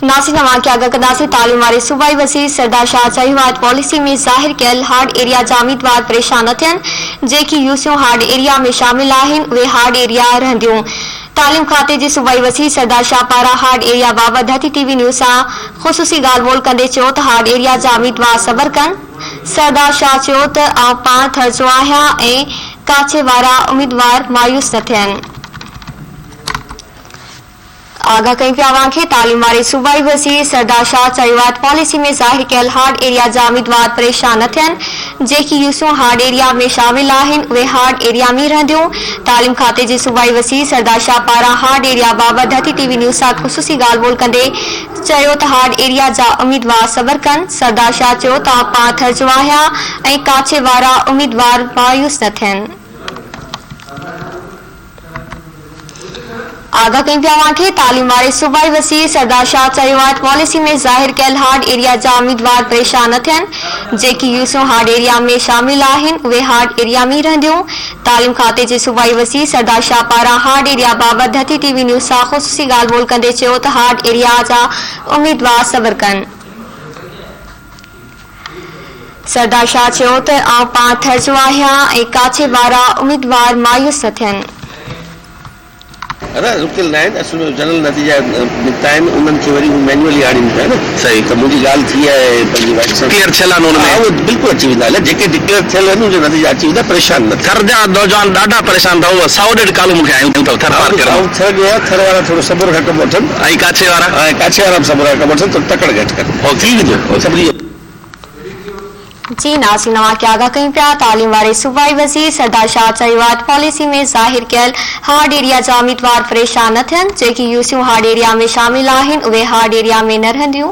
नासिर नवां के आगा कंदासीं तालीम वारे सूबाई वज़ीर सरदार शाह चयो आहे पॉलिसी में ज़ाहिर कयल हार्ड एरिया जा उम्मीदवार परेशान न थियनि। जेकी यूसियूं हार्ड एरिया में शामिल आहिनि उहे हार्ड एरिया रहंदियूं। तालीम खाते जे सूबाई वज़ीर सरदार शाह पारां हार्ड एरिया बाबति धरती टीवी न्यूज़ सां ख़ुसूसी ॻाल्हि ॿोल कंदे चयो त हार्ड एरिया जा उम्मीदवार सब्र कनि। सरदार शाह चयो त आउं पाण थरजो आहियां ऐं काछे वारा उम्मीदवार मायूस न थियनि। आगा कई पिया खे तालीम वारे सूबाई वज़ीर सरदार शाह चयो आहे पॉलिसी में ज़ाहिर कयल हार्ड एरिया जा उम्मीदवार परेशान न थियनि। जेकी यूसियूं हार्ड एरिया में शामिल आहिनि उहे हार्ड एरिया में रहंदियूं। तालीम खाते जे सूबाई वज़ीर सरदार शाह पारां हार्ड एरिया बाबति धरती टीवी न्यूज़ सां ख़ुसूसी ॻाल्हि ॿोल कंदे चयो त हार्ड एरिया जा उम्मीदवार सब्र कनि। सरदार शाह चयो त आउं पाण थरजो आहियां ऐं काछे वारा उम्मीदवार मायूस न थियनि। आगा कई पिया खे तालीम वारे सूबाई वज़ीर सरदार शाह चयो आहे पॉलिसी में ज़ाहिर कयल हार्ड एरिया जा उम्मीदवार परेशान न थियनि। जेकी यूसियूं हार्ड एरिया में शामिल आहिनि उहे हार्ड एरिया में रहंदियूं। तालीम खाते जे सूबाई वज़ीर सरदार शाह पारां हार्ड एरिया बाबति धरती टीवी न्यूज़ सां ख़ुसूसी ॻाल्हि ॿोल कंदे चयो त हार्ड एरिया जा उम्मीदवार सब्र कनि। सरदार शाह चयो त आउं पाण थरजो आहियां ऐं काछे वारा उम्मीदवार मायूस न थियनि। रुकियल न आहिनि, असल में जनरल नतीजा निकिता आहिनि, उन्हनि खे वरी मैन्युअली आणींदा आहिनि। सही, त मुंहिंजी ॻाल्हि थी आहे पंहिंजी वाइट सां क्लियर थियल आहे। उहो बिल्कुलु अची वेंदा, जेके डिक्लेयर थियल आहिनि उनजा नतीजा अची वेंदा, परेशान न। थर जा नौजवान ॾाढा परेशान अथव, 100 कालू मूंखे आयूं अथव थर पार करण। थर वारा थोरो सब्र घटि वठनि ऐं काछे वारा सब्र घटि वठनि त तकड़ घटि कनि, हो थी वेंदो सभिनी। जी नासिर नवां के आगा कई पिया तालीम वारे सूबाई वज़ीर सरदार शाह चयो आहे पॉलिसी में ज़ाहिर कयल हार्ड एरिया जा उम्मीदवार परेशान न थियनि। जेकी यूसियूं हार्ड एरिया में शामिल आहिनि उहे हार्ड एरिया में रहंदियूं।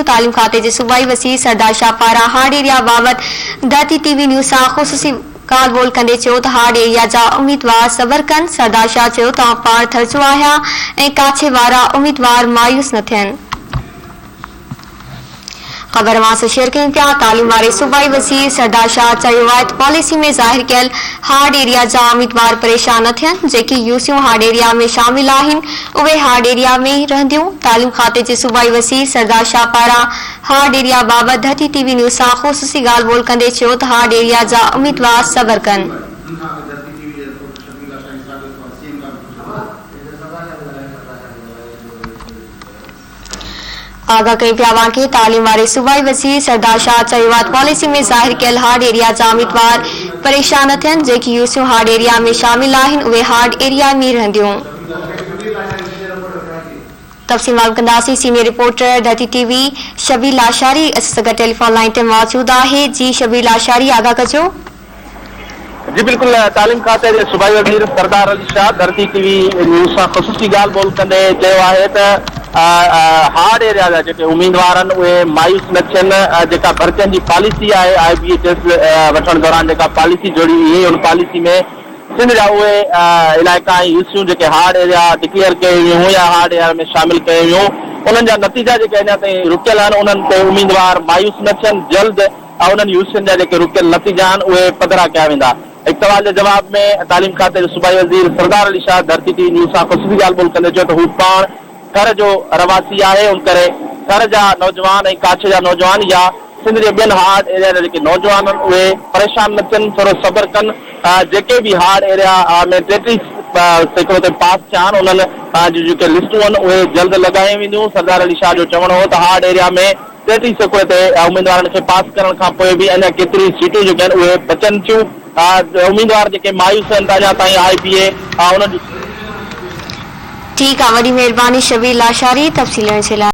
तालीम खाते जे सूबाई वज़ीर सरदार शाह पारां हार्ड एरिया बाबति धरती टीवी न्यूज़ सां ख़ुसूसी ॻाल्हि ॿोल कंदे चयो त हार्ड एरिया जा उम्मीदवार सब्र कनि। सरदार शाह चयो त आउं पाण थरजो आहियां ऐं काछे वारा उम्मीदवार मायूस न थियनि। खबर से शेयर कयूं पिया तालीम वारे सूबाई वज़ीर सरदार शाह चयो आहे पॉलिसी में ज़ाहिर कयल हार्ड एरिया जा उम्मीदवार परेशान न थियनि। जेकी यूसियूं हार्ड एरिया में शामिल आहिनि उहे हार्ड एरिया में रहंदियूं। तालीम खाते जे सूबाई वज़ीर सरदार शाह पारां हार्ड एरिया बाबति धरती टीवी न्यूज़ सां ख़ुसूसी ॻाल्हि ॿोल कंदे चयो त हार्ड एरिया जा उम्मीदवार सब्र कनि। आगा कई पिया के तालीम वारे सूबाई वज़ीर सरदार शाह चयो आहे पॉलिसी में ज़ाहिर कयल हार्ड एरिया जा उम्मीदवार परेशान न थियनि। जेकी यूसियूं हार्ड एरिया में शामिल आहिनि उहे हार्ड एरिया में रहंदियूं। तफ़सील मालूम कंदासीं। सीनियर रिपोर्टर धरती टीवी शबीर लाशारी असां सां टेलीफोन लाइन ते मौजूद आहे। जी शबीर लाशारी, आगा कजो। जी बिल्कुल, तालीम खाते जे सूबाई वज़ीर सरदार अली शाह धरती टीवी न्यूज़ सां ख़ुसूसी ॻाल्हि ॿोल कंदे चयो आहे त हार्ड एरिया जा जेके उम्मीदवार आहिनि उहे मायूस न थियनि। जेका भर्तियुनि जी पॉलिसी आहे IBHS वठण दौरान जेका पॉलिसी जोड़ी हुई उन पॉलिसी में सिंध जा उहे इलाइक़ा ऐं यूसियूं जेके हार्ड एरिया डिक्लेयर कयूं हुयूं या हार्ड एरिया में शामिल कयूं हुयूं उन्हनि जा नतीजा जेके अञा ताईं रुकियल आहिनि उन्हनि ते उम्मीदवार मायूस न थियनि। जल्द उन्हनि यूसियुनि जा जेके रुकियल नतीजा आहिनि उहे पधरा कया वेंदा। हिकु सवाल जे जवाब में तालीम खाते जे सूबाई वज़ीर सरदार अली शाह धरती टीवी न्यूज़ सां ख़ुसूसी ॻाल्हि ॿोल कंदे चयो त हू पाण थर जो रवासी आहे, उन करे थर जा नौजवान ऐं काछे जा नौजवान या सिंध जे ॿियनि हार्ड एरिया जा जेके नौजवान आहिनि उहे परेशान न थियनि, थोरो सब्र कनि। जेके बि हार्ड एरिया में 33% ते पास थिया आहिनि उन्हनि जूं जेके लिस्टूं आहिनि उहे जल्द लॻायूं वेंदियूं। सरदार अली शाह जो चवणो हो त हार्ड एरिया में 33% ते उम्मीदवारनि खे पास करण खां पोइ बि अञा केतिरी सीटूं जेके आहिनि उहे बचनि थियूं। उम्मीदवार जेके मायूस आहिनि अञा ताईं IBA उन्हनि ठीक है, वही मेहरबानी शबीर लाशारी तफसील से।